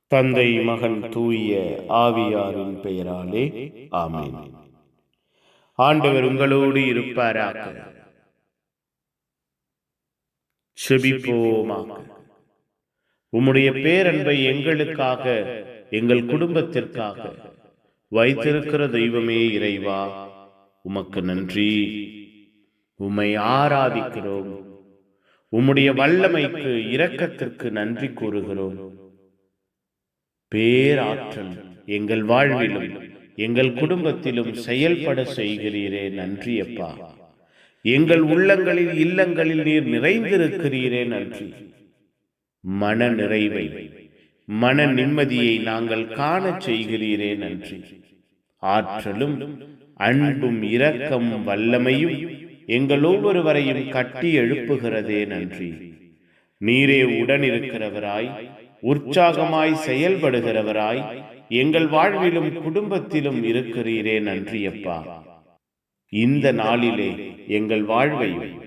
தந்தை, மகன், தூய ஆவியாரின் பெயராலே ஆமென். ஆண்டவர் உங்களோடு இருப்பாராக. செபிப்போமாக. உம்முடைய பேரன்பை எங்களுக்காக, எங்கள் குடும்பத்திற்காக வைத்திருக்கிற தெய்வமே இறைவா, உமக்கு நன்றி. உம்மை ஆராதிக்கிறோம். உம்முடைய வல்லமைக்கு, இரக்கத்திற்கு நன்றி கூறுகிறோம். பேராற்றல் எங்கள் வாழ்விலும் எங்கள் குடும்பத்திலும் செயல்பட செய்கிறீரே, நன்றி அப்பா. எங்கள் உள்ளங்களில், இல்லங்களில் நீர் நிறைந்திருக்கிறீரே, நன்றி. மன நிறைவை, மன நிம்மதியை நாங்கள் காண செய்கிறீரே, நன்றி. ஆற்றலும் அன்பும் இரக்கமும் வல்லமையும் எங்கள் ஒவ்வொருவரையும் கட்டி எழுப்புகிறதே, நன்றி. நீரே உடனிருக்கிறவராய், உற்சாகமாய் செயல்படுகிறவராய் எங்கள் வாழ்விலும் குடும்பத்திலும் இருக்கிறீரே, நன்றி அப்பா. இந்த நாளிலே எங்கள் வாழ்வையும்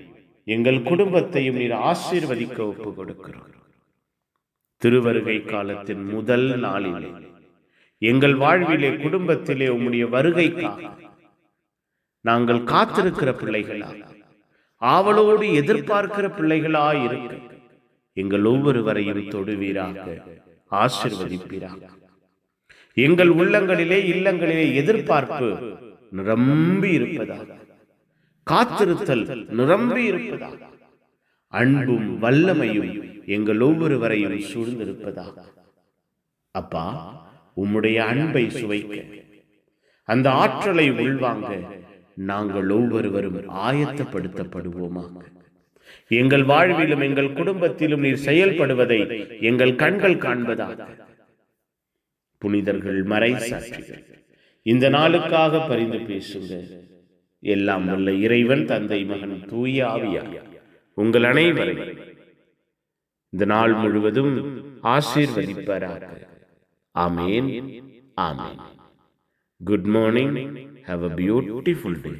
எங்கள் குடும்பத்தையும் நீர் ஆசீர்வதிக்க ஒப்பு கொடுக்கிறோம். திருவருகை காலத்தின் முதல் நாளிலே எங்கள் வாழ்விலே, குடும்பத்திலே உம்முடைய வருகைக்காக நாங்கள் காத்திருக்கிற பிள்ளைகளா, ஆவலோடு எதிர்பார்க்கிற பிள்ளைகளாய் இருக்க எங்கள் ஒவ்வொருவரையும் தொடுவீராக, ஆசீர்வதிப்பீராக. எங்கள் உள்ளங்களிலே, இல்லங்களிலே எதிர்பார்ப்பு நிரம்பி இருப்பதாக, காத்திருத்தல் நிரம்பி இருப்பதாக, அன்பும் வல்லமையும் எங்கள் ஒவ்வொருவரையும் சூழ்ந்திருப்பதாக. அப்பா, உம்முடைய அன்பை சுவைக்க, அந்த ஆற்றலை உள்வாங்க நாங்கள் ஒவ்வொருவரும் ஆயத்தப்படுத்தப்படுவோமாக. எங்கள் வாழ்விலும் எங்கள் குடும்பத்திலும் நீர் செயல்படுவதை எங்கள் கண்கள் காண்பதாக. புனிதர்கள், மறை சாட்சிகள், இந்த நாளுக்காக பரிந்து பேசுங்க. எல்லாம் வல்ல இறைவன், தந்தை, மகன், தூய ஆவியார் உங்கள் அனைவரையும் இந்த நாள் முழுவதும் ஆசீர்வதிப்பாராக. ஆமென். ஆமென். Good morning. Have a beautiful day.